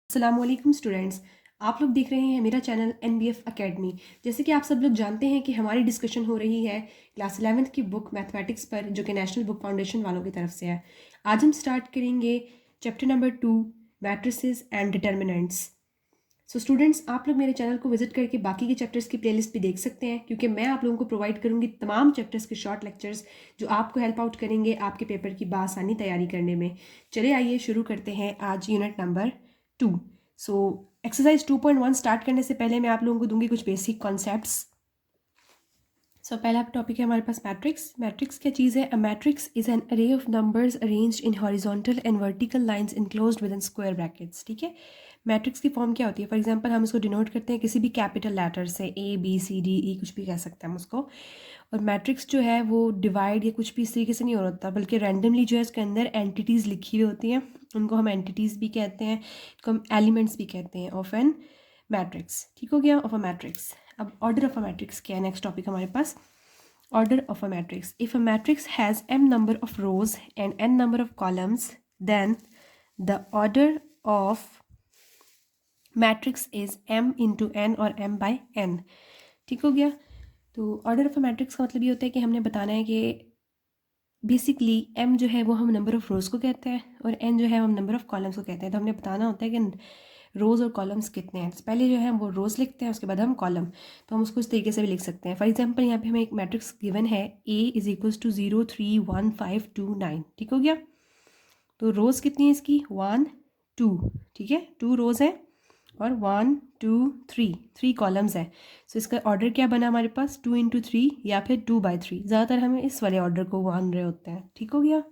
अस्सलाम वालेकुम स्टूडेंट्स, आप लोग देख रहे हैं मेरा चैनल NBF अकेडमी। जैसे कि आप सब लोग जानते हैं कि हमारी डिस्कशन हो रही है क्लास 11th की बुक मैथमेटिक्स पर, जो कि नेशनल बुक फाउंडेशन वालों की तरफ से है। आज हम स्टार्ट करेंगे chapter number 2, matrices and determinants. So students, आप लोग मेरे चैनल को विजिट करके बाकी के चैप्टर्स की प्लेलिस्ट भी देख सकते हैं, क्योंकि मैं आप लोगों को प्रोवाइड करूंगी तमाम चैप्टर्स के शॉर्ट लेक्चर्स जो आपको हेल्प आउट करेंगे आपके पेपर की बासानी तैयारी करने में। चले आइए शुरू करते हैं आज unit number 2। So exercise 2.1 start करने से पहले मैं आप लोगों को दूंगी कुछ बेसिक कॉन्सेप्ट्स। पहला टॉपिक है हमारे पास मैट्रिक्स। मैट्रिक्स क्या चीज़ है? अ मैट्रिक्स इज एन अरे of numbers arranged in horizontal and vertical lines enclosed with in square brackets. ठीक है, मैट्रिक्स की फॉर्म क्या होती है? फॉर एग्जांपल हम इसको डिनोट करते हैं किसी भी कैपिटल लेटर से, A B C D E, कुछ भी कह सकते हैं हम उसको। और मैट्रिक्स जो है वो डिवाइड या कुछ भी इस तरीके से नहीं हो रहा, बल्कि रैंडमली जो है इसके अंदर एंटिटीज़ लिखी हुई होती हैं, उनको हम एंटिटीज़ भी कहते हैं, इनको हम एलिमेंट्स भी कहते हैं ऑफ एन मैट्रिक्स। ठीक हो गया, ऑफ अ मैट्रिक्स। अब ऑर्डर ऑफ अ मैट्रिक्स क्या है? नेक्स्ट टॉपिक हमारे पास order of a matrix. If a matrix has m number of rows and n number of columns, then the order of matrix is m into n और m by n। ठीक हो गया। तो order of a matrix का मतलब ये होता है कि हमने बताना है कि बेसिकली m जो है वो हम नंबर ऑफ रोज़ को कहते हैं और n जो है हम नंबर ऑफ कॉलम्स को कहते हैं। तो हमने बताना होता है कि रोज़ और कॉलम्स कितने हैं। तो पहले जो है वो रोज़ लिखते हैं, उसके बाद हम कॉलम। तो हम उसको इस तरीके से भी लिख सकते हैं। फॉर एग्जांपल यहाँ पे हमें एक मैट्रिक्स गिवन है A इज इक्वल्स टू 0 3 1 5 2 9। ठीक हो गया। तो रोज़ कितनी है इसकी? 1 2। ठीक है, 2 रोज़ हैं और 1 2 3 कॉलम्स हैं। सो इसका ऑर्डर क्या बना हमारे पास? 2 इंटू 3 या फिर 2/3। ज़्यादातर हमें इस वाले ऑर्डर को मान रहे होते हैं। ठीक हो गया।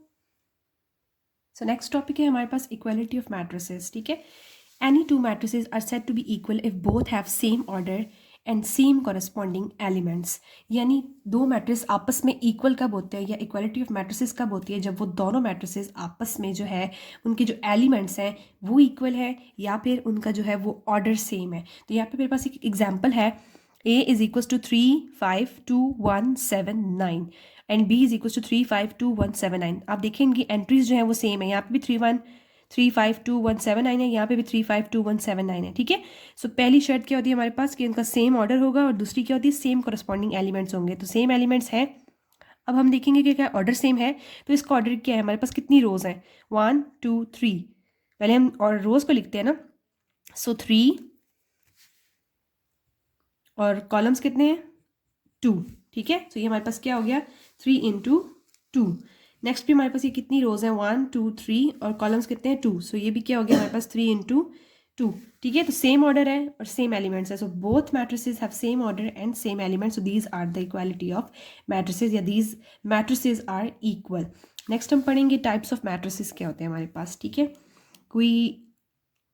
सो नेक्स्ट टॉपिक है हमारे पास इक्वालिटी ऑफ मैट्रिसेस। ठीक है, any two matrices are said to be equal if both have same order and same corresponding elements. यानी दो मैट्रिस आपस में इक्वल कब होते हैं, या इक्वालिटी ऑफ मैट्रिसेस कब होती है? जब वो दोनों मैट्रिसेस आपस में जो है उनके जो एलिमेंट्स हैं वो इक्वल है, या फिर उनका जो है वो ऑर्डर सेम है। तो यहाँ पे मेरे पास एक एग्जाम्पल है, A is equals to 3 5 2 1 7 9 and B is equals to 3 5 2 1 7 9। आप देखें इनकी एंट्रीज जो है वो सेम है। यहाँ पे भी 3 1 3 5 2 1 7 9 है, यहाँ पे भी 3 5 2 1 7 9 है। ठीक है, सो पहली शर्त क्या होती है हमारे पास कि इनका सेम ऑर्डर होगा, और दूसरी क्या होती है? सेम कॉरस्पॉन्डिंग एलिमेंट्स होंगे। तो सेम एलिमेंट्स हैं। अब हम देखेंगे कि क्या ऑर्डर सेम है। तो इसका ऑर्डर क्या है? हमारे पास कितनी रोज हैं? 1 2 3। पहले हम और रोज को लिखते हैं ना। सो 3 और कॉलम्स कितने हैं? 2। ठीक है, तो ये हमारे पास क्या हो गया? 3 इंटू 2। नेक्स्ट भी हमारे पास ये कितनी रोज हैं? 1 2 3 और कॉलम्स कितने हैं? 2। सो ये भी क्या हो गया हमारे पास? 3 इंटू 2। ठीक है, तो सेम ऑर्डर है और सेम एलिमेंट्स है। So both matrices have same order and same elements. So these are the equality of matrices, या these matrices are equal. Next हम पढ़ेंगे टाइप्स ऑफ मैट्रिसेस क्या होते हैं हमारे पास। ठीक है, कोई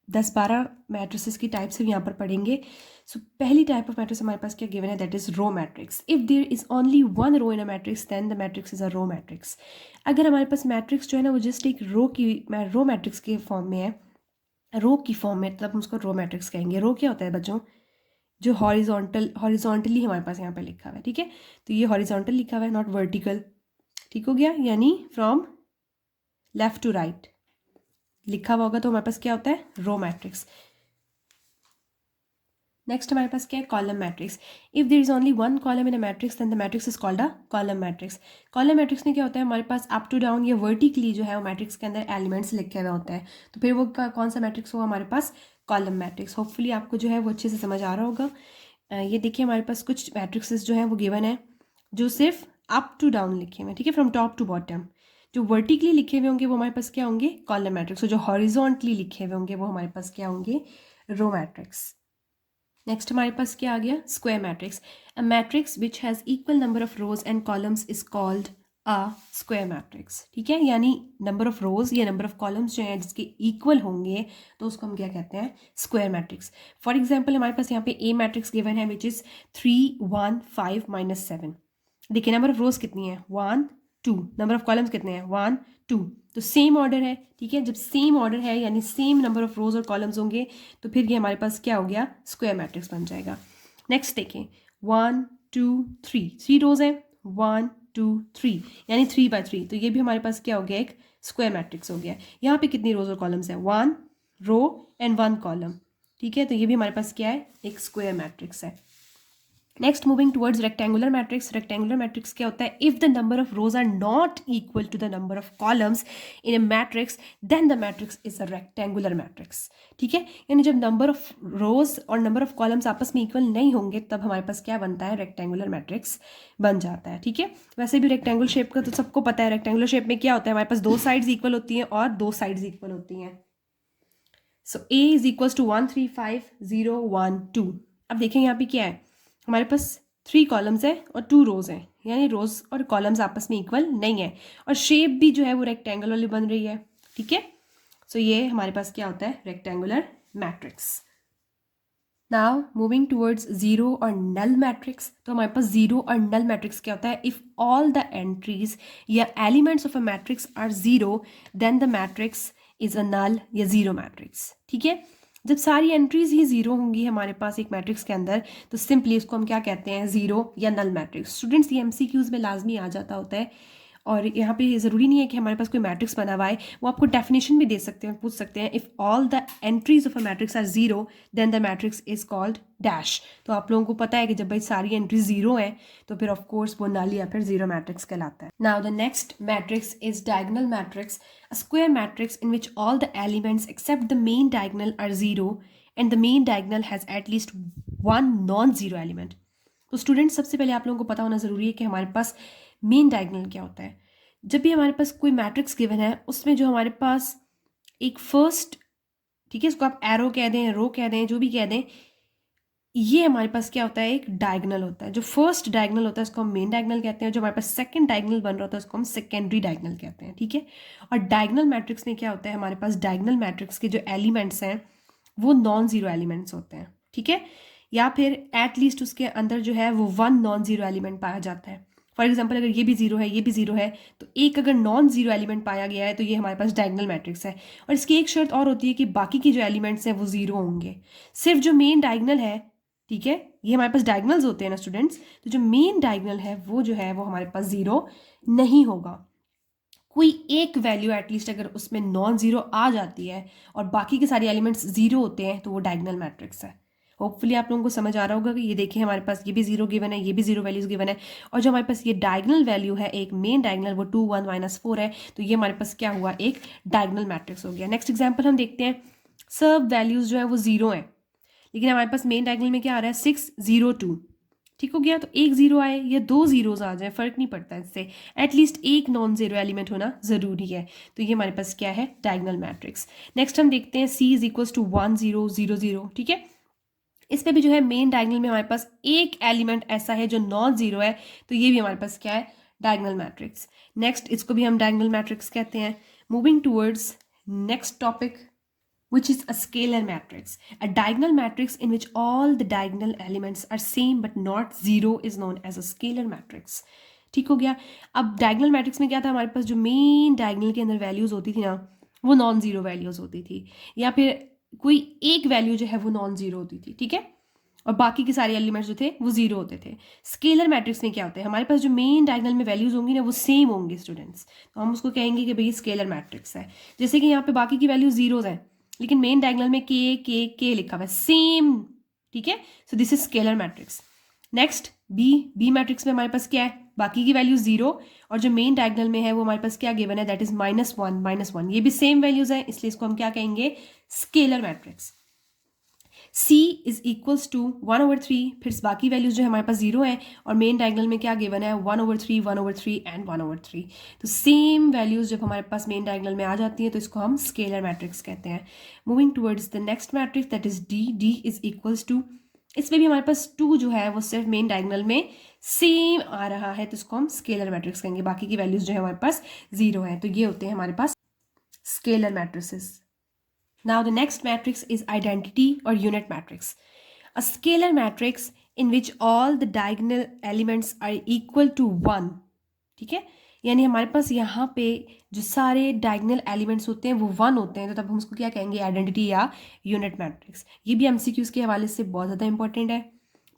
10-12 मैट्रिसेस की टाइप्स हम यहाँ पर पढ़ेंगे। सो पहली टाइप ऑफ मैट्रिक्स हमारे पास क्या गिवन है? That is row matrix. If there is only one row in a matrix then the matrix is a row matrix. अगर हमारे पास मैट्रिक्स जो है ना वो जस्ट एक रो मैट्रिक्स के फॉर्म में है, रो की फॉर्म में, तब हम उसको रो मैट्रिक्स कहेंगे। रो क्या होता है बच्चों? जो हॉरिजॉन्टली हमारे पास यहाँ पर लिखा हुआ है। ठीक है, तो ये हॉरिजॉन्टल लिखा हुआ है, नॉट वर्टिकल। ठीक हो गया, यानी फ्रॉम लेफ्ट टू राइट लिखा हुआ होगा तो हमारे पास क्या होता है? Row matrix. नेक्स्ट हमारे पास क्या है? Column matrix. If there is only one column in a matrix then the matrix is called a column matrix. Column matrix में क्या होता है? हमारे पास अप टू डाउन या वर्टिकली जो है वो मैट्रिक्स के अंदर एलिमेंट्स लिखे हुए होता है। तो फिर वो कौन सा मैट्रिक्स होगा हमारे पास? Column matrix. होपफुली आपको जो है वो अच्छे से समझ आ रहा होगा। ये देखिए हमारे पास कुछ मैट्रिक्सेस जो है वो गिवन है जो सिर्फ अप टू डाउन लिखे हुए हैं। ठीक है, फ्रॉम टॉप टू बॉटम। जो वर्टिकली लिखे हुए होंगे वो हमारे पास क्या होंगे? Column matrix. और जो हॉरिजॉन्टली लिखे हुए होंगे वो हमारे पास क्या होंगे? Row matrix. नेक्स्ट हमारे पास क्या आ गया? Square matrix. A matrix which has equal number of rose and columns is called a square matrix. ठीक है, यानी नंबर ऑफ रोज या नंबर ऑफ कॉलम्स जो हैं जिसके इक्वल होंगे तो उसको हम क्या कहते हैं? Square matrix. फॉर एग्जाम्पल हमारे पास यहाँ पे ए मैट्रिक्स गिवन है विच इज 3 1 5 -7। देखिए नंबर ऑफ रोज कितनी है? 1 2। नंबर ऑफ कॉलम्स कितने हैं? 1 2। तो सेम ऑर्डर है। ठीक है, जब सेम ऑर्डर है यानी सेम नंबर ऑफ रोज और कॉलम्स होंगे तो फिर ये हमारे पास क्या हो गया? स्क्वायर मैट्रिक्स बन जाएगा। नेक्स्ट देखें, 1 2 3 रोज हैं, 1 2 3 यानी 3/3। तो ये भी हमारे पास क्या हो गया? एक स्क्वायर मैट्रिक्स हो गया। यहाँ पे कितनी रोज और कॉलम्स हैं? 1 रो एंड 1 कॉलम, ठीक है। तो ये भी हमारे पास क्या है, एक स्क्वायर मैट्रिक्स है। Next moving towards rectangular matrix. Rectangular matrix क्या होता है, if the number of rows are not equal to the number of columns in a matrix then the matrix is a rectangular matrix, ठीक है। यानी जब number of रोज और number of columns आपस में इक्वल नहीं होंगे तब हमारे पास क्या बनता है, रेक्टेंगुलर मैट्रिक्स बन जाता है, ठीक है। वैसे भी रेक्टेंगुलर शेप का तो सबको पता है, रेक्टेंगुलर शेप में क्या होता है, हमारे पास दो साइड्स इक्वल होती हैं और दो साइड्स इक्वल होती हैं। सो ए इज इक्वल्स टू 1 3 5 0 1 2। अब देखें यहाँ पे क्या है, हमारे पास 3 कॉलम्स है और 2 रोज हैं, यानी रोज और कॉलम्स आपस में इक्वल नहीं है और शेप भी जो है वो रेक्टेंगल वाली बन रही है, ठीक है। सो ये हमारे पास क्या होता है, rectangular matrix. Now moving towards zero और नल मैट्रिक्स। तो हमारे पास जीरो और नल मैट्रिक्स क्या होता है, इफ ऑल द एंट्रीज या elements of a matrix are zero then the matrix is a null या जीरो मैट्रिक्स, ठीक है। जब सारी एंट्रीज ही जीरो होंगी हमारे पास एक मैट्रिक्स के अंदर तो सिंपली इसको हम क्या कहते हैं, जीरो या नल मैट्रिक्स। स्टूडेंट्स ये एमसीक्यूज में लाजमी आ जाता होता है और यहाँ पे ज़रूरी नहीं है कि हमारे पास कोई मैट्रिक्स बना हुआ है, वो आपको डेफिनेशन भी दे सकते हैं, पूछ सकते हैं, if all the entries of a matrix are zero then the matrix is called dash. तो आप लोगों को पता है कि जब भाई सारी एंट्रीज जीरो हैं तो फिर ऑफ कोर्स वो नल या फिर जीरो मैट्रिक्स कहलाता है। Now the next matrix is diagonal matrix, a square matrix in which all the elements except the main diagonal are zero and the main diagonal has at least one non zero element. तो students सबसे पहले आप लोगों को पता होना ज़रूरी है कि हमारे पास मेन डायगोनल क्या होता है। जब भी हमारे पास कोई मैट्रिक्स गिवन है उसमें जो हमारे पास एक फर्स्ट, ठीक है, इसको आप एरो कह दें, रो कह दें, जो भी कह दें, ये हमारे पास क्या होता है, एक डायगोनल होता है। जो फर्स्ट डायगोनल होता है उसको हम मेन डायगोनल कहते हैं, जो हमारे पास सेकंड डायगोनल बन रहा होता है उसको हम सेकेंडरी डायगोनल कहते हैं, ठीक है। और डायगोनल मैट्रिक्स में क्या होता है, हमारे पास डायगोनल मैट्रिक्स के जो एलिमेंट्स हैं वो नॉन जीरो एलिमेंट्स होते हैं, ठीक है, या फिर एटलीस्ट उसके अंदर जो है वो वन नॉन जीरो एलिमेंट पाया जाता है। फॉर एग्जाम्पल अगर ये भी जीरो है ये भी जीरो है तो एक अगर नॉन जीरो एलिमेंट पाया गया है तो ये हमारे पास डायगोनल मैट्रिक्स है। और इसकी एक शर्त और होती है कि बाकी की जो एलिमेंट्स हैं वो जीरो होंगे, सिर्फ जो मेन डायगोनल है, ठीक है, ये हमारे पास डायगोनल्स होते हैं ना स्टूडेंट्स, तो जो मेन डायगोनल है वो जो है वो हमारे पास जीरो नहीं होगा। कोई एक वैल्यू एटलीस्ट अगर उसमें नॉन जीरो आ जाती है और बाकी के सारे एलिमेंट्स जीरो होते हैं तो वो डायगोनल मैट्रिक्स है। होपफुली आप लोगों को समझ आ रहा होगा कि ये देखिए हमारे पास ये भी जीरो गिवन है, ये भी जीरो वैल्यूज गिवन है, और जो हमारे पास ये डायगोनल वैल्यू है एक मेन डायगोनल वो 2 1 -4 है, तो ये हमारे पास क्या हुआ, एक डायगोनल मैट्रिक्स हो गया। नेक्स्ट एग्जाम्पल हम देखते हैं, सब वैल्यूज जो है वो जीरो हैं लेकिन हमारे पास मेन डायगोनल में क्या आ रहा है, 6 0 2, ठीक हो गया। तो एक जीरो आए या दो जीरोज आ जाए फर्क नहीं पड़ता, इससे एटलीस्ट एक नॉन जीरो एलिमेंट होना जरूरी है। तो ये हमारे पास क्या है, डायगोनल मैट्रिक्स। नेक्स्ट हम देखते हैं C इज इक्वल्स टू 1 0 0 0, ठीक है। इसमें भी जो है मेन डायगोनल में हमारे पास एक एलिमेंट ऐसा है जो नॉन जीरो है, तो ये भी हमारे पास क्या है, डायगोनल मैट्रिक्स। नेक्स्ट इसको भी हम डायगोनल मैट्रिक्स कहते हैं। Moving towards next topic which is a scalar matrix. A diagonal matrix in which all the diagonal elements are same but not zero is known as a scalar matrix. ठीक हो गया। अब diagonal matrix में क्या था, हमारे पास जो main diagonal के अंदर वैल्यूज होती थी ना वो नॉन जीरो वैल्यूज होती थी, या फिर कोई एक वैल्यू जो है वो नॉन जीरो होती थी, ठीक है, और बाकी के सारे एलिमेंट्स जो थे वो जीरो होते थे। स्केलर मैट्रिक्स में क्या होता है, हमारे पास जो मेन डायगोनल में वैल्यूज होंगी ना वो सेम होंगे स्टूडेंट्स, तो हम उसको कहेंगे कि भाई स्केलर मैट्रिक्स है। जैसे कि यहाँ पे बाकी की वैल्यूज जीरोज हैं लेकिन मेन डायगोनल में के लिखा हुआ है सेम, ठीक है, so this is scalar matrix. Next B matrix में हमारे पास क्या है, बाकी की वैल्यू जीरो और जो मेन डायगोनल में है वो हमारे पास क्या गिवन है, दैट इज -1 -1, ये भी सेम वैल्यूज है इसलिए इसको हम क्या कहेंगे, scalar matrix. C is equals to 1/3, फिर बाकी वैल्यूज जो हमारे पास जीरो है और मेन डायगोनल में क्या गिवन है, 1/3 1/3 एंड 1/3, तो सेम वैल्यूज जब हमारे पास मेन डायगोनल में आ जाती है तो इसको हम स्केलर मैट्रिक्स कहते हैं। Moving towards the next matrix that is D is equals to, इसमें भी हमारे पास 2 जो है वो सिर्फ मेन डायगोनल में सेम आ रहा है तो इसको हम स्केलर मैट्रिक्स कहेंगे, बाकी की वैल्यूज जो है हमारे पास जीरो है, तो ये होते हैं हमारे पास scalar matrices. Now the next matrix is identity or unit matrix. A scalar matrix in which all the diagonal elements are equal to 1. ठीक है, यानी हमारे पास यहाँ पे जो सारे डायगोनल एलिमेंट्स होते हैं वो 1 होते हैं, तो तब हम उसको क्या कहेंगे, आइडेंटिटी या यूनिट मैट्रिक्स। ये भी एमसीक्यूज के हवाले से बहुत ज़्यादा इंपॉर्टेंट है।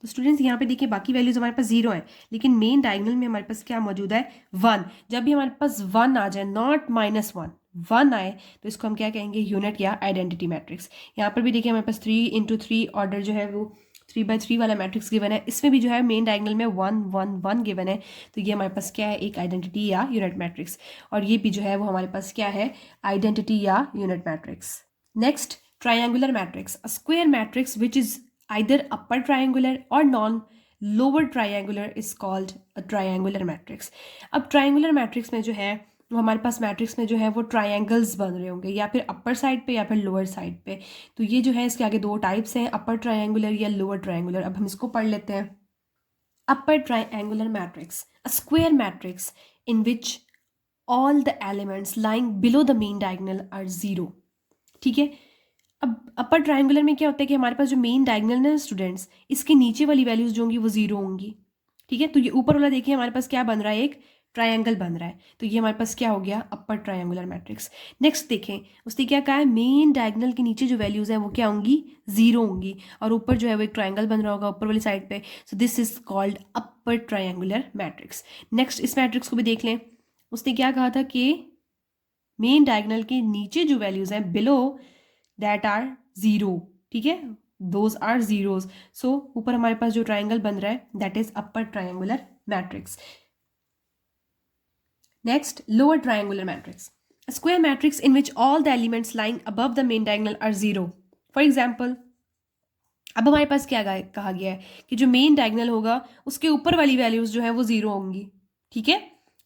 तो स्टूडेंट्स यहाँ पे देखिए बाकी वैल्यूज हमारे पास जीरो है लेकिन मेन डायगोनल में हमारे पास क्या मौजूद है, 1। जब भी हमारे पास 1 आ जाए, नॉट -1, 1 आए तो इसको हम क्या कहेंगे, यूनिट या आइडेंटिटी मैट्रिक्स। यहाँ पर भी देखिए हमारे पास 3x3 ऑर्डर जो है वो 3x3 वाला मैट्रिक्स गिवन है, इसमें भी जो है मेन डायगोनल में 1 1 1 गिवन है, तो ये हमारे पास क्या है, एक आइडेंटिटी या यूनिट मैट्रिक्स। और ये भी जो है वो हमारे पास क्या है, आइडेंटिटी या unit matrix. Next, triangular matrix, a square matrix which is either upper triangular और non lower triangular is called a triangular matrix. अब ट्राइंगुलर मैट्रिक्स में जो है वो हमारे पास मैट्रिक्स में जो है वो ट्रायंगल्स बन रहे होंगे, या फिर अपर साइड पे या फिर लोअर साइड पे। तो ये जो है इसके आगे दो टाइप्स हैं, अपर ट्रायंगुलर या लोअर ट्रायंगुलर। अब हम इसको पढ़ लेते हैं। Upper triangular matrix, a square matrix in which all the elements lying below the main diagonal are zero. ठीक है, अब अपर ट्रायंगुलर में क्या होता है कि हमारे पास जो मेन डायगोनल है स्टूडेंट्स, इसके नीचे वाली वैल्यूज जो होंगी वो जीरो होंगी। ठीक है, तो ये ऊपर वाला देखिए हमारे पास क्या बन रहा है, एक ट्रायंगल बन रहा है, तो ये हमारे पास क्या हो गया, अपर ट्रायंगुलर मैट्रिक्स। नेक्स्ट देखें, उसने क्या कहा है, मेन डायगोनल के नीचे जो वैल्यूज हैं वो क्या होंगी, जीरो होंगी, और ऊपर जो है वो एक ट्रायंगल बन रहा होगा ऊपर वाली साइड पे, सो this is called upper triangular matrix. Next इस मैट्रिक्स को भी देख लें, उसने क्या कहा था कि मेन डायगोनल के नीचे जो वैल्यूज हैं बिलो दैट आर जीरो। ठीक है, दोज आर जीरोज। सो ऊपर हमारे पास जो ट्रायंगल बन रहा है that is upper triangular matrix. Next, lower triangular matrix. A square matrix in which all the elements lying above the main diagonal are zero. For example, अब हमारे पास क्या कहा गया है कि जो मेन डायगोनल होगा उसके ऊपर वाली वैल्यूज जो है वो जीरो होंगी। ठीक है,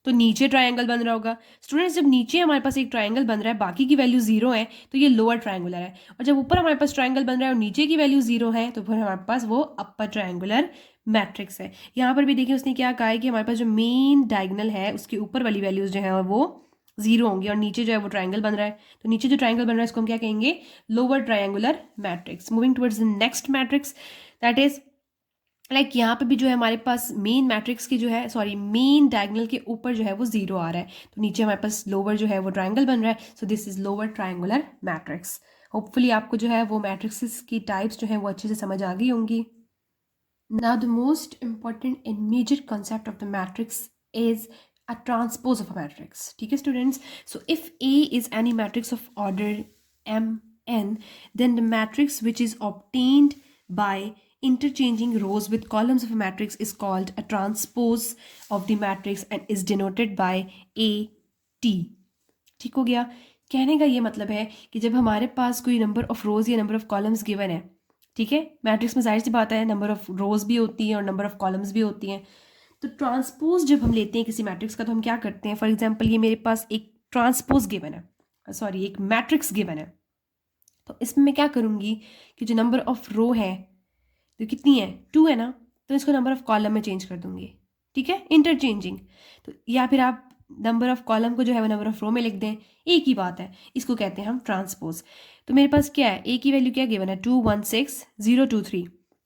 तो नीचे ट्रायंगल बन रहा होगा। स्टूडेंट्स, जब नीचे हमारे पास एक ट्रायंगल बन रहा है बाकी की वैल्यू जीरो है तो ये लोअर ट्रायंगुलर है, और जब ऊपर हमारे पास ट्रायंगल बन रहा है और नीचे की वैल्यू जीरो है तो फिर हमारे पास वो अपर ट्रायंगुलर मैट्रिक्स है। यहाँ पर भी देखिए उसने क्या कहा है कि हमारे पास जो मेन डायगोनल है उसके ऊपर वाली वैल्यूज जो है वो जीरो होंगी, और नीचे जो है वो ट्रायंगल बन रहा है, तो नीचे जो ट्रायंगल बन रहा है इसको हम क्या कहेंगे, lower triangular matrix. Moving towards the next matrix, that is like यहाँ पे भी जो है हमारे पास मेन मैट्रिक्स की जो है मेन डायगोनल के ऊपर जो है वो जीरो आ रहा है, तो नीचे हमारे पास लोअर जो है वो ट्रायंगल बन रहा है, so this is lower triangular matrix. Hopefully आपको जो है वो मैट्रिक्स की टाइप्स जो है वो अच्छे से समझ आ गई होंगी। Now the most important and major concept of the matrix is a transpose of a matrix. ठीक है students, so if A is any matrix of order mn, then the matrix which is obtained by interchanging rows with columns of a matrix is called a transpose of the matrix and is denoted by AT. ठीक हो गया। कहने का ये मतलब है कि जब हमारे पास कोई नंबर ऑफ रोज या नंबर ऑफ कॉलम्स गिवन है, ठीक है, मैट्रिक्स में जाहिर सी बात है नंबर ऑफ रोज भी होती हैं और नंबर ऑफ कॉलम्स भी होती हैं, तो ट्रांसपोज जब हम लेते हैं किसी मैट्रिक्स का तो हम क्या करते हैं, फॉर एग्जांपल ये मेरे पास एक ट्रांसपोज गिवन है, एक मैट्रिक्स गिवन है, तो इसमें मैं क्या करूँगी कि जो नंबर ऑफ रो है तो कितनी है, 2 है ना, तो इसको नंबर ऑफ कॉलम में चेंज कर दूंगी। ठीक है, इंटरचेंजिंग। तो या फिर आप नंबर ऑफ कॉलम को जो है वो नंबर ऑफ रो में लिख दें, एक ही बात है, इसको कहते हैं हम ट्रांसपोज। तो मेरे पास क्या है, ए की वैल्यू क्या गिवन है, 2 1 6 0 2 3।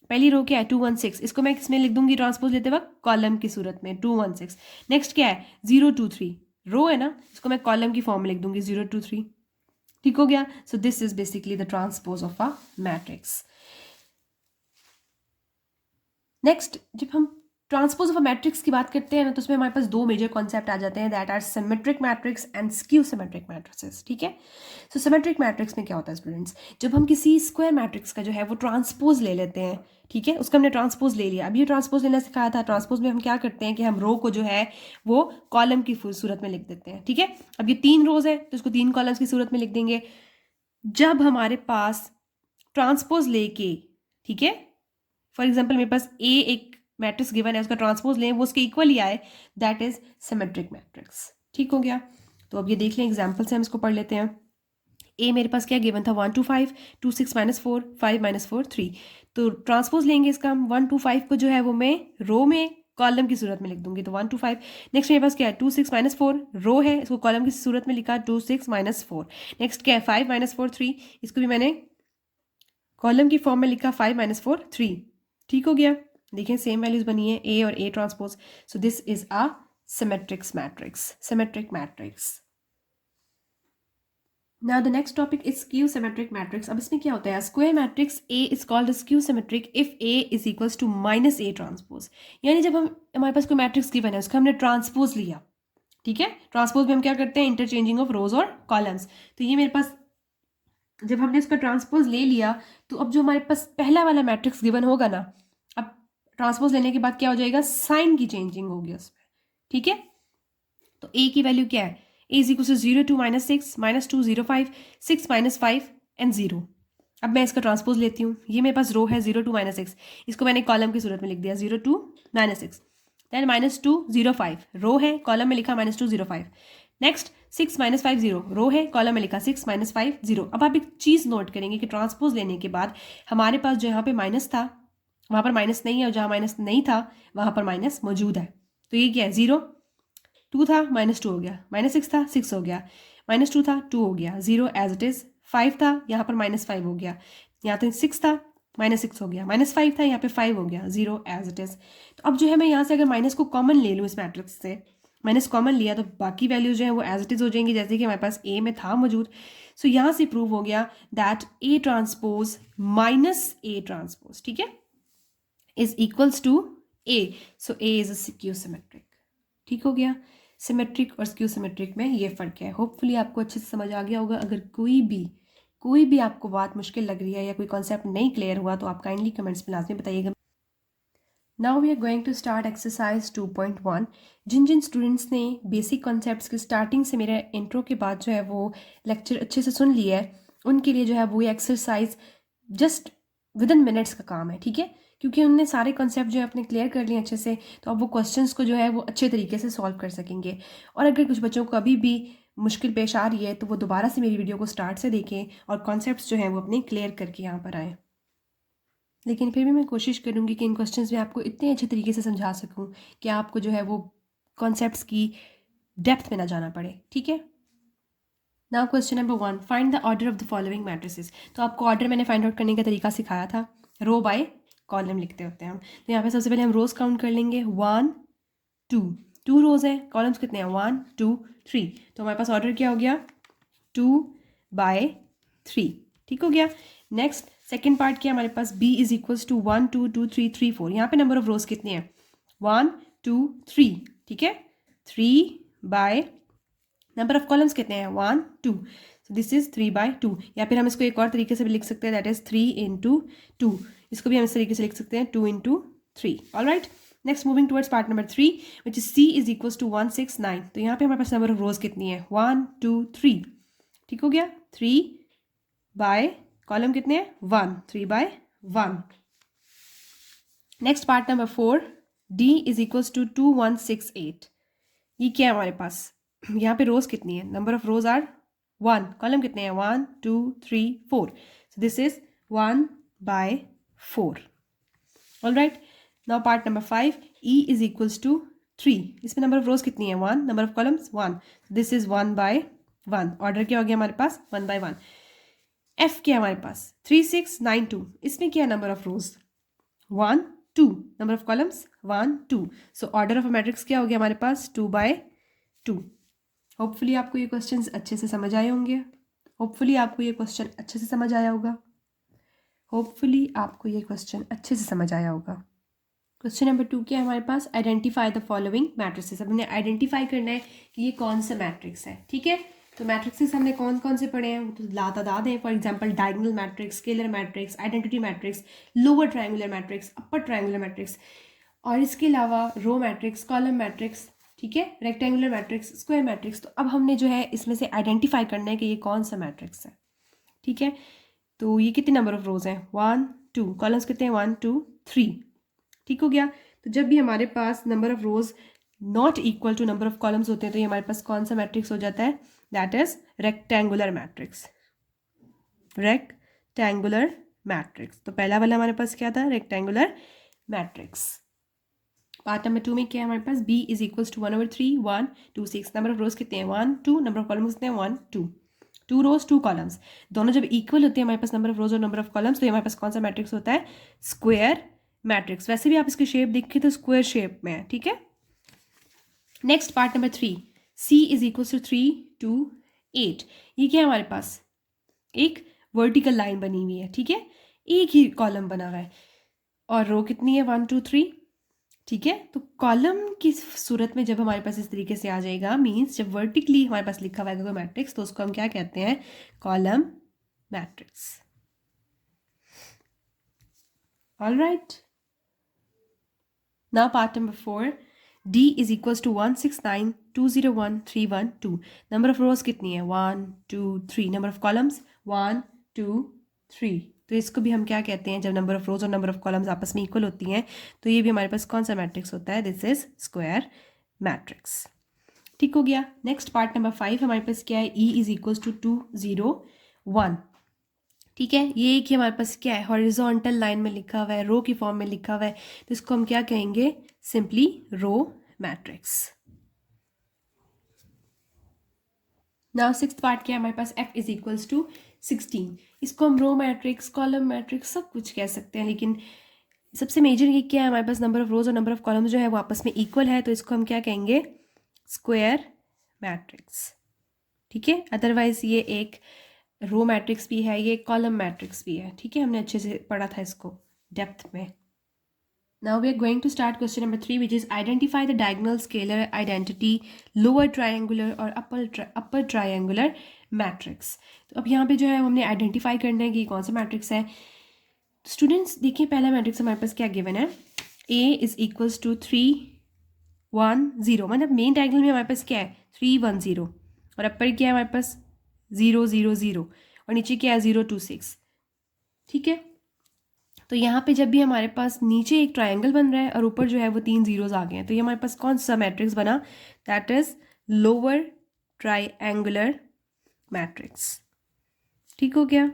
पहली रो क्या है 2 1 6, इसको मैं किसमें लिख दूंगी ट्रांसपोज लेते वक्त, कॉलम की सूरत में 2 1 6। नेक्स्ट क्या है 0 2 3, रो है ना, इसको मैं कॉलम की फॉर्म में लिख दूंगी 0 2 3। ठीक हो गया। सो this is basically the transpose of a matrix. Next, जब हम ट्रांसपोज ऑफ अ मैट्रिक्स की बात करते हैं ना तो उसमें हमारे पास दो मेजर कॉन्सेप्ट आ जाते हैं, that are symmetric matrix and skew symmetric matrices. ठीक है, सो सिमेट्रिक मैट्रिक्स में क्या होता है स्टूडेंट्स, जब हम किसी स्क्वायर मैट्रिक्स का जो है वो ट्रांसपोज ले लेते हैं, ठीक है, उसका हमने ट्रांसपोज ले लिया। अब ये ट्रांसपोज लेना सिखाया था, ट्रांसपोज में हम क्या करते हैं कि हम रो को जो है वो कॉलम की सूरत में लिख देते हैं। ठीक है, अब ये 3 रोज है तो इसको 3 कॉलम्स की सूरत में लिख देंगे। जब हमारे पास ट्रांसपोज लेके, ठीक है, फॉर एग्जाम्पल मेरे पास ए एक मैट्रिक्स गिवन है, उसका ट्रांसपोज लें वो उसके इक्वल ही आए, दैट इज सिमेट्रिक मैट्रिक्स। ठीक हो गया। तो अब ये देख लें एग्जाम्पल से हम इसको पढ़ लेते हैं। ए मेरे पास क्या गिवन था 1 2 5 2 6 -4 5 -4 3, तो ट्रांसपोज लेंगे इसका हम 1 2 5 को जो है वो मैं रो में कॉलम की सूरत में लिख दूंगी, तो 1 2 5। नेक्स्ट मेरे पास क्या है 2 6 -4, रो है, इसको कॉलम की सूरत में लिखा 2 6 -4। नेक्स्ट क्या है 5 -4 3, इसको भी मैंने कॉलम की फॉर्म में लिखा 5 -4 3। ठीक हो गया। देखिए सेम वैल्यूज बनी है ए और A transpose, so this is a symmetrics matrix, symmetric matrix. Now the next topic is skew symmetric matrix. अब इसमें क्या होता है, square matrix A is called skew symmetric if A is equals to -a transpose. यानी जब हम हमारे पास कोई मैट्रिक्स गिवन है उसका हमने ट्रांसपोज लिया, ठीक है। ट्रांसपोज में हम क्या करते हैं, इंटरचेंजिंग ऑफ रोज और कॉलम्स। तो ये मेरे पास जब हमने इसका ट्रांसपोज ले लिया तो अब जो हमारे पास पहला वाला मैट्रिक्स गिवन होगा ना, अब ट्रांसपोज लेने के बाद क्या हो जाएगा, साइन की चेंजिंग होगी उसमें, ठीक है। तो ए की वैल्यू क्या है, ए इज इक्वल टू 0 2 -6 -2 0 5 6 -5 एंड 0। अब मैं इसका ट्रांसपोज लेती हूँ, ये मेरे पास रो है 0 2 -6, इसको मैंने कॉलम की सूरत में लिख दिया 0 2 -6, देन -2 0 5 रो है, कॉलम में लिखा -2 0 5, नेक्स्ट 6 -5 0 रो है, कॉलम में लिखा 6 -5 0। अब आप एक चीज़ नोट करेंगे कि ट्रांसपोज लेने के बाद हमारे पास जो यहाँ पे माइनस था वहाँ पर माइनस नहीं है, और जहाँ माइनस नहीं था वहाँ पर माइनस मौजूद है। तो ये क्या है, 0 2 था -2 हो गया, -6 था 6 हो गया, -2 था 2 हो गया, 0 एज इट इज, 5 था यहाँ पर -5 हो गया, यहाँ तो 6 था -6 हो गया, -5 था यहाँ पे 5 हो गया, 0 एज इट इज। तो अब जो है मैं यहाँ से अगर माइनस को कॉमन ले लूँ, इस मैट्रिक्स से माइनस कॉमन लिया तो बाकी वैल्यूज जो है वो एज इट इज हो जाएंगी, जैसे कि हमारे पास ए में था मौजूद। सो यहाँ से प्रूव हो गया that A transpose minus A transpose, ठीक है, is equals to A. So A is a skew symmetric, ठीक हो गया। सिमेट्रिक और स्क्यू सिमेट्रिक में ये फ़र्क है। होपफुली आपको अच्छे से समझ आ गया होगा। अगर कोई भी आपको बात मुश्किल लग रही है या कोई कॉन्सेप्ट नहीं क्लियर हुआ तो आप काइंडली कमेंट्स में लाजमी बताइएगा। Now we are going to start exercise 2.1। जिन स्टूडेंट्स ने बेसिक कॉन्सेप्ट्स की स्टार्टिंग से मेरे इंट्रो के बाद जो है वो लेक्चर अच्छे से सुन लिया है, उनके लिए जो है वो exercise just with in minutes का काम है, ठीक है, क्योंकि उनने सारे कॉन्सेप्ट जो है अपने क्लियर कर लिए अच्छे से, तो अब वो क्वेश्चंस को जो है वो अच्छे तरीके से सॉल्व कर सकेंगे। और अगर कुछ बच्चों को अभी भी मुश्किल पेश आ रही है तो वो दोबारा से मेरी वीडियो को स्टार्ट से देखें और कॉन्सेप्ट्स जो हैं वो अपने क्लियर करके यहाँ पर आएँ। लेकिन फिर भी मैं कोशिश करूँगी कि इन क्वेश्चंस में आपको इतने अच्छे तरीके से समझा सकूँ कि आपको जो है वो कॉन्सेप्ट्स की डेप्थ में ना जाना पड़े, ठीक है। Now question number 1, find the order of the following matrices. तो आपको ऑर्डर मैंने फाइंड आउट करने का तरीका सिखाया था, रो बाय कॉलम लिखते होते हैं हम। तो यहाँ पे सबसे पहले हम रोज काउंट कर लेंगे, 1 2 रोज हैं, कॉलम्स कितने हैं, 1 2 3। तो हमारे पास ऑर्डर क्या हो गया, 2/3, ठीक हो गया। नेक्स्ट सेकेंड पार्ट क्या हमारे पास, b इज इक्वल्स टू 1 2 2 3 3 4। यहाँ पे नंबर ऑफ रोज कितने हैं, 1 2 3, ठीक है, 3 बाय नंबर ऑफ कॉलम्स कितने हैं, 1 2, सो दिस इज 3/2। या फिर हम इसको एक और तरीके से भी लिख सकते हैं, दैट इज 3 × 2। इसको भी हम इस तरीके से लिख सकते हैं, 2 × 3। Alright, next moving towards part number 3 which is c is equals to 1 6 9। तो यहाँ पे हमारे पास नंबर ऑफ रोज कितनी है, 1 2 3, ठीक हो गया, 3 बाय कॉलम कितने हैं, 1 3/1। Next part number 4, d is equals to 2 1 6 8। ये क्या है हमारे पास, यहाँ पे रोज कितनी है, number of rows are 1, column कितने हैं, 1 2 3 4, so this is 1/4। Alright, now part number 5, e is equals to 3। इसमें नंबर ऑफ रोज कितनी है, 1, number of columns 1, this is 1/1। Order क्या हो गया हमारे पास, 1/1। f क्या है हमारे पास, 3 6 9 2। इसमें क्या है number of rose, 1 2, number of columns 1 2, so order of a matrix क्या हो गया हमारे पास, 2/2। होपफुली आपको ये क्वेश्चंस अच्छे से समझ आए होंगे, होपफुली आपको ये क्वेश्चन अच्छे से समझ आया होगा, होपफुली आपको ये क्वेश्चन अच्छे से समझ आया होगा। क्वेश्चन नंबर 2 क्या है हमारे पास, आइडेंटिफाई द फॉलोइंग मैट्रिसेस। अब हमने आइडेंटिफाई करना है कि ये कौन सा मैट्रिक्स है, ठीक है। तो मैट्रिक्सेस हमने कौन कौन से पढ़े हैं, वो तो लातादाद हैं। For example diagonal matrix, scalar matrix, identity matrix, lower triangular matrix, upper triangular matrix, और इसके अलावा रो मैट्रिक्स, कॉलम मैट्रिक्स, ठीक है, रेक्टेंगुलर मैट्रिक्स, स्क्वायर मैट्रिक्स। तो अब हमने जो है इसमें से आइडेंटिफाई करना है कि ये कौन सा मैट्रिक्स है, ठीक है। तो ये कितने नंबर ऑफ रोज हैं, 1 2, कॉलम्स कितने हैं, 1 2 3, ठीक हो गया। तो जब भी हमारे पास number of rows not equal to number of columns होते हैं तो ये हमारे पास कौन सा मैट्रिक्स हो जाता है, that is rectangular matrix, rectangular matrix. तो पहला वाला हमारे पास क्या था, रेक्टेंगुलर मैट्रिक्स। पार्ट नंबर 2 में क्या है हमारे पास, b is equals to 1/3 1 2 6। Number of rows कितने हैं, 1 2, नंबर ऑफ कॉलम्स कितने हैं, 1 2, 2 रोज 2 कॉलम्स। दोनों जब इक्वल होते हैं हमारे पास नंबर ऑफ रोज और नंबर ऑफ कॉलम्स, तो हमारे पास कौन सा मैट्रिक्स होता है, स्क्वायर मैट्रिक्स। वैसे भी आप इसकी शेप देखिए तो स्क्वायर शेप में है, ठीक है। Next part number 3, c is equals to 3 2 8। ये क्या है हमारे पास, एक वर्टिकल लाइन बनी हुई है, ठीक है, एक ही कॉलम बना हुआ है, और रो कितनी है, 1 2 3, ठीक है, तो कॉलम की सूरत में जब हमारे पास इस तरीके से आ जाएगा, मीन्स जब वर्टिकली हमारे पास लिखा हुआ है कोई मैट्रिक्स, तो उसको हम क्या कहते हैं, column matrix. All right, now part number 4, D is equals to 169 201 312। Number of rows कितनी है, 1 2 3। Number of columns 1 2 3। तो इसको भी हम क्या कहते हैं, जब नंबर ऑफ रोज और नंबर ऑफ कॉलम्स आपस में इक्वल होती हैं, तो ये भी हमारे पास कौन सा मैट्रिक्स होता है, दिस इज स्क्वायर मैट्रिक्स। ठीक हो गया। नेक्स्ट पार्ट नंबर 5 हमारे पास क्या है, E इज इक्वल्स टू 201। ठीक है, ये एक ही हमारे पास क्या है, हॉरिजॉन्टल लाइन में लिखा हुआ है, रो की फॉर्म में लिखा हुआ है, तो इसको हम क्या कहेंगे, simply row matrix. Now sixth part क्या है हमारे पास, F इज इक्वल्स टू 16। इसको हम रो मैट्रिक्स, कॉलम मैट्रिक्स सब कुछ कह सकते हैं, लेकिन सबसे मेजर ये क्या है, हमारे पास नंबर ऑफ रोज और नंबर ऑफ कॉलम्स जो है वो आपस में इक्वल है, तो इसको हम क्या कहेंगे, स्क्वायर मैट्रिक्स। ठीक है, अदरवाइज ये एक रो मैट्रिक्स भी है, ये कॉलम मैट्रिक्स भी है। ठीक है, हमने अच्छे से पढ़ा था इसको डेप्थ में। Now we are going to start question number 3, which is identify the diagonal scalar identity lower triangular और upper triangular matrix। तो अब यहाँ पे जो है हमने आइडेंटिफाई करना है कि कौन सा मैट्रिक्स है। स्टूडेंट्स देखिए, पहला मैट्रिक्स हमारे पास क्या गिवन है, A इज इक्वल्स टू 3 1 0। मतलब मेन डायगोनल में हमारे पास क्या है, 3 1 0, और अपर क्या है हमारे पास 0 0 0, और नीचे क्या है 0 2 6। ठीक है, तो यहाँ पे जब भी हमारे पास नीचे एक ट्रायंगल बन रहा है और ऊपर जो है वो 3 जीरोज आ गए हैं, तो ये हमारे पास कौन सा मैट्रिक्स बना, that is lower triangular matrix. ठीक हो गया।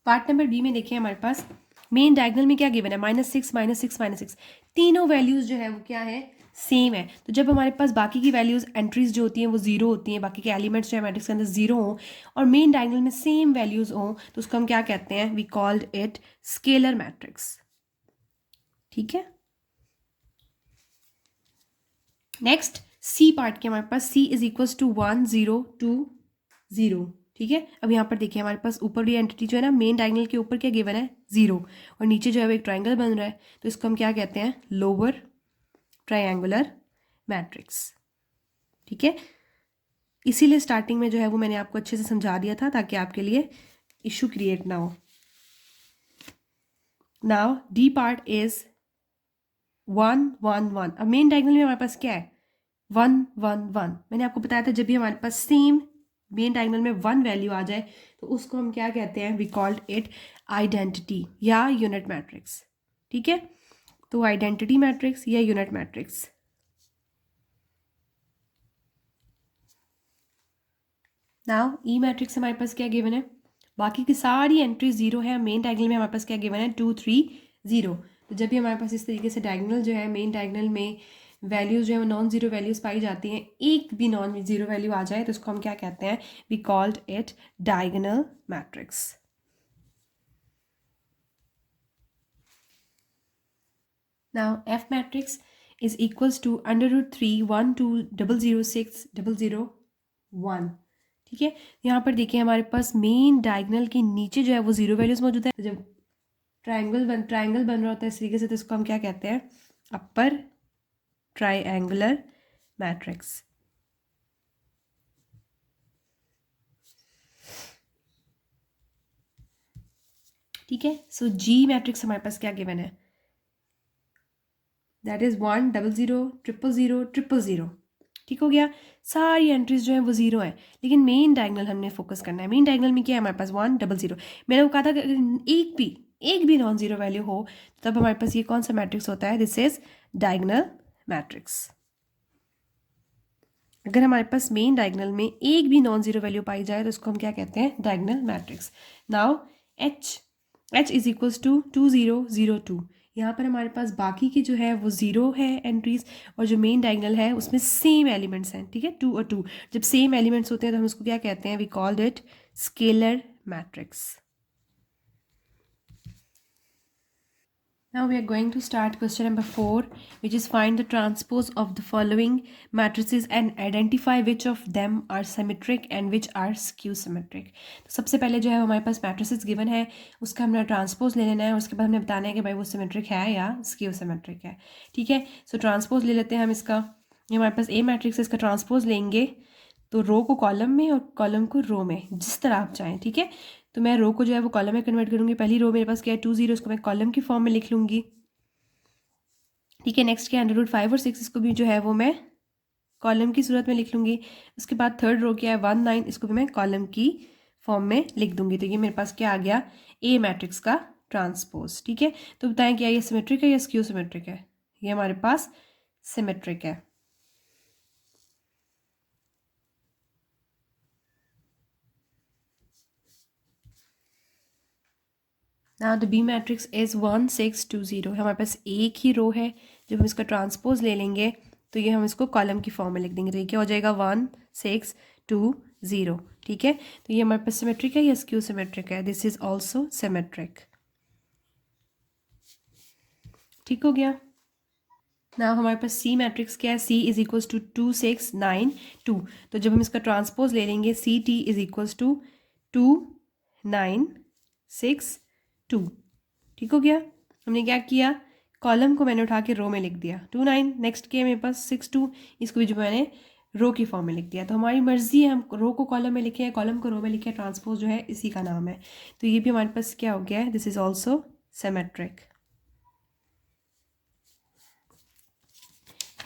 पार्ट नंबर बी में देखिए, हमारे पास मेन डायगोनल में क्या गिवन है, -6 -6 -6। तीनों वैल्यूज जो है वो क्या है, सेम है। तो जब हमारे पास बाकी की वैल्यूज एंट्रीज जो होती हैं वो जीरो होती हैं, बाकी के एलिमेंट्स जो है मैट्रिक्स के अंदर जीरो हों और मेन डायगोनल में सेम वैल्यूज हों, तो उसको हम क्या कहते हैं, we called it scalar matrix. ठीक है, नेक्स्ट सी पार्ट के हमारे पास C इज इक्वल्स टू 1 0 2 0। ठीक है, अब यहाँ पर देखिए हमारे पास ऊपर भी एंटिटी जो है ना, मेन डायगोनल के ऊपर क्या गिवन है 0, और नीचे जो है वो एक ट्रायंगल बन रहा है, तो इसको हम क्या कहते हैं, लोअर ट्रायंगुलर मैट्रिक्स। ठीक है, इसीलिए स्टार्टिंग में जो है वो मैंने आपको अच्छे से समझा दिया था ताकि आपके लिए इशू क्रिएट ना हो। Now D part is 1 1 1। अब मेन डायगोनल में हमारे पास क्या है, 1 1 1। मैंने आपको बताया था जब भी हमारे पास सेम मेन डायगोनल में 1 वैल्यू आ जाए तो उसको हम क्या कहते हैं, वी कॉल्ड इट आइडेंटिटी या यूनिट मैट्रिक्स। ठीक है, तो आइडेंटिटी मैट्रिक्स या यूनिट मैट्रिक्स। नाउ ई मैट्रिक्स हमारे पास क्या गिवन है, बाकी की सारी एंट्री जीरो है, मेन डायगोनल में हमारे पास क्या गिवन है, 2 3 0। तो जब भी हमारे पास इस तरीके से डायगोनल जो है, मेन डायगोनल में वैल्यूज जो है वो नॉन जीरो वैल्यूज पाई जाती हैं, एक भी नॉन जीरो वैल्यू आ जाए तो उसको हम क्या कहते हैं, we called it diagonal matrix. Now F matrix is equals to √3 1 2 0 0 6 0 0 1। ठीक है, यहाँ पर देखिए हमारे पास मेन डायगोनल के नीचे जो है वो जीरो वैल्यूज मौजूद है। तो जब ट्रायंगल बन रहा होता है इस तरीके से, तो इसको हम क्या कहते हैं, अपर ट्रायंगुलर मैट्रिक्स। ठीक है, सो जी मैट्रिक्स हमारे पास क्या गिवन है, दैट इज 1 0 0 0 0 0 0। ठीक हो गया, सारी एंट्रीज जो है वो जीरो है, लेकिन मेन डायगोनल हमने फोकस करना है। मेन डायगोनल में क्या है हमारे पास, 1 0 0। मैंने वो कहा था कि एक भी नॉन जीरो वैल्यू हो तब हमारे पास ये कौन सा मैट्रिक्स होता है, दिस इज डायगोनल मैट्रिक्स। अगर हमारे पास मेन डायगोनल में एक भी नॉन जीरो वैल्यू पाई जाए तो उसको हम क्या कहते हैं, diagonal matrix. Now H is equals to 2 0 0 2। यहाँ पर हमारे पास बाकी की जो है वो जीरो है एंट्रीज, और जो मेन डायगोनल है उसमें सेम एलिमेंट्स हैं। ठीक है, 2 और 2 जब सेम एलिमेंट्स होते हैं तो हम उसको क्या कहते हैं, we called it scalar matrix. Now we are going to start question number 4, which is find the transpose of the following matrices and identify which of them are symmetric and which are skew symmetric. तो सबसे पहले जो है हमारे पास matrices given है, उसका हमने transpose ले लेना है और उसके बाद हमने बताना है कि भाई वो सिमेट्रिक है या स्क्यू सिमेट्रिक है. ठीक है, सो ट्रांसपोज ले लेते हैं हम इसका. ये हमारे पास ए मैट्रिक्स है, इसका ट्रांसपोज लेंगे तो रो को कॉलम में और कॉलम को रो में, जिस तरह आप चाहें. ठीक है, तो मैं रो को जो है वो कॉलम में कन्वर्ट करूँगी. पहली रो मेरे पास क्या है 2 0, इसको मैं कॉलम की फॉर्म में लिख लूँगी. ठीक है, नेक्स्ट क्या है √5 और 6, इसको भी जो है वो मैं कॉलम की सूरत में लिख लूँगी. उसके बाद थर्ड रो क्या है 1 9, इसको भी मैं कॉलम की फॉर्म में लिख दूँगी. तो ये मेरे पास क्या आ गया ए मैट्रिक्स का ट्रांसपोज. ठीक है, तो बताएं क्या ये सिमेट्रिक है या स्क्यू सिमेट्रिक है? ये हमारे पास सिमेट्रिक है. Now the B matrix is 1 6 2 0. हमारे पास एक ही रो है. जब हम इसका ट्रांसपोज ले लेंगे तो ये हम इसको कॉलम की फॉर्म में लिख देंगे. तो ये क्या हो जाएगा 1 6 2 0. ठीक है, तो ये हमारे पास सिमेट्रिक है या स्क्यू सिमेट्रिक है? This is also symmetric. ठीक हो गया. ना हमारे पास C मैट्रिक्स क्या है? C is equals to 2 6 9 2. तो जब हम इसका ट्रांसपोज ले लेंगे CT इज इक्वल्स टू 2 9 6 2. ठीक हो गया. हमने क्या किया, कॉलम को मैंने उठा के रो में लिख दिया 2 9. नेक्स्ट किया मेरे पास 6 2, इसको भी जो मैंने रो की फॉर्म में लिख दिया. तो हमारी मर्जी है, हम रो को कॉलम में लिखे हैं, कॉलम को रो में लिखे हैं. ट्रांसपोज जो है इसी का नाम है. तो ये भी हमारे पास क्या हो गया है, this is also symmetric.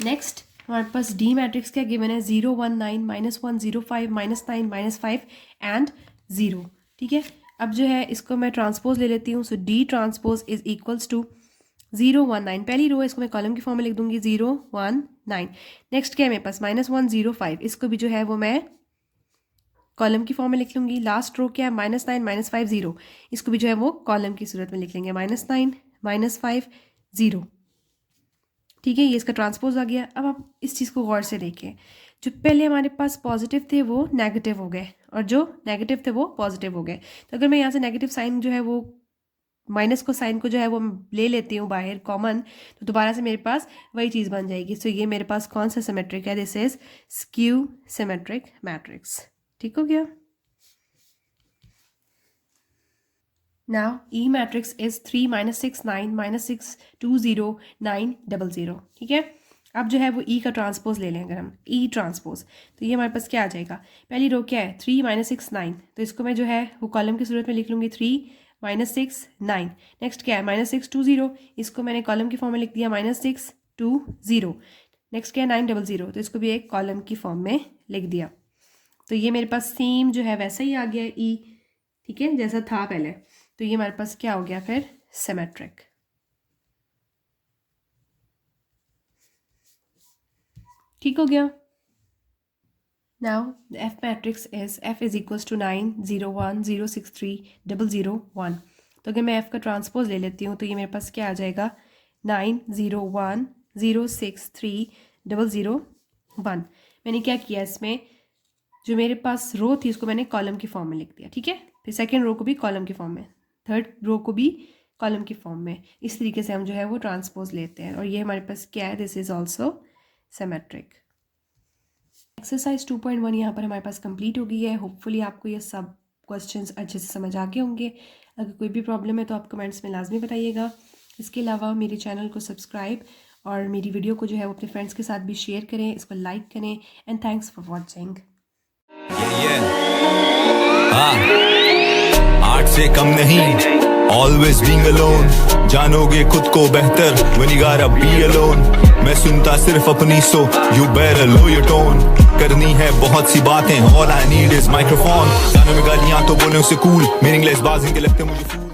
Next हमारे पास डी मैट्रिक्स क्या गिवन है 0 1 9 -1 0 5 -9 -5 एंड 0. ठीक है, अब जो है इसको मैं ट्रांसपोज ले लेती हूँ. So D transpose is equals to 0 1 9. पहली रो है, इसको मैं कॉलम की फॉर्म में लिख दूंगी 0 1 9. नेक्स्ट क्या है मेरे पास -1 0 5, इसको भी जो है वो मैं कॉलम की फॉर्म में लिख लूँगी. लास्ट रो क्या है -9 -5 0, इसको भी जो है वो कॉलम की सूरत में लिख लेंगे -9 -5 0. ठीक है, ये इसका ट्रांसपोज आ गया. अब आप इस चीज़ को गौर से देखें, जो पहले हमारे पास पॉजिटिव थे वो नेगेटिव हो गए और जो नेगेटिव थे वो पॉजिटिव हो गए. तो अगर मैं यहाँ से नेगेटिव साइन जो है वो माइनस को साइन को जो है वो ले लेती हूँ बाहर कॉमन, तो दोबारा से मेरे पास वही चीज़ बन जाएगी. सो ये मेरे पास कौन सा सिमेट्रिक है? This is skew symmetric matrix. ठीक हो गया. Now E matrix is 3 -6 9 -6 2 0 9 0 0. ठीक है, अब जो है वो E का ट्रांसपोज ले लें. अगर हम E ट्रांसपोज, तो ये हमारे पास क्या आ जाएगा, पहली रो क्या है 3 -6 9, तो इसको मैं जो है वो कॉलम की सूरत में लिख लूँगी 3 -6 9. नेक्स्ट क्या है -6 2 0, इसको मैंने कॉलम की फॉर्म में लिख दिया -6 2 0. नेक्स्ट क्या है 9 0 0, तो इसको भी एक कॉलम की फॉर्म में लिख दिया. तो ये मेरे पास सेम जो है वैसा ही आ गया E. ठीक है, जैसा था पहले. तो ये हमारे पास क्या हो गया फिर, सिमेट्रिक. ठीक हो गया. Now the F matrix is F is equals to 9 0 1 0 6 3 0 0 1. तो अगर मैं F का ट्रांसपोज ले लेती हूँ तो ये मेरे पास क्या आ जाएगा 9 0 1 0 6 3 0 0 1. मैंने क्या किया, इसमें जो मेरे पास रो थी उसको मैंने कॉलम की फॉर्म में लिख दिया. ठीक है, फिर सेकेंड रो को भी कॉलम की फॉर्म में, थर्ड रो को भी कॉलम की फॉर्म में. इस तरीके से हम जो है वो ट्रांसपोज लेते हैं और ये हमारे पास क्या है, this is also symmetric. Exercise 2.1 यहाँ पर हमारे पास कंप्लीट हो गई है. होपफुली आपको ये सब क्वेश्चंस अच्छे से समझ आ गए होंगे. अगर कोई भी प्रॉब्लम है तो आप कमेंट्स में लाजमी बताइएगा. इसके अलावा मेरे चैनल को सब्सक्राइब और मेरी वीडियो को जो है वो अपने फ्रेंड्स के साथ भी शेयर करें, इसको लाइक करें. And thanks for watching. Art से कम नहीं, always being alone. जानोगे खुद को बेहतर when you gotta be alone. मैं सुनता सिर्फ अपनी, so you better lower your tone. करनी है बहुत सी बातें, all I need is microphone. गानों में गालियां तो बोले उसे cool, meaningless बात इनके लगते मुझे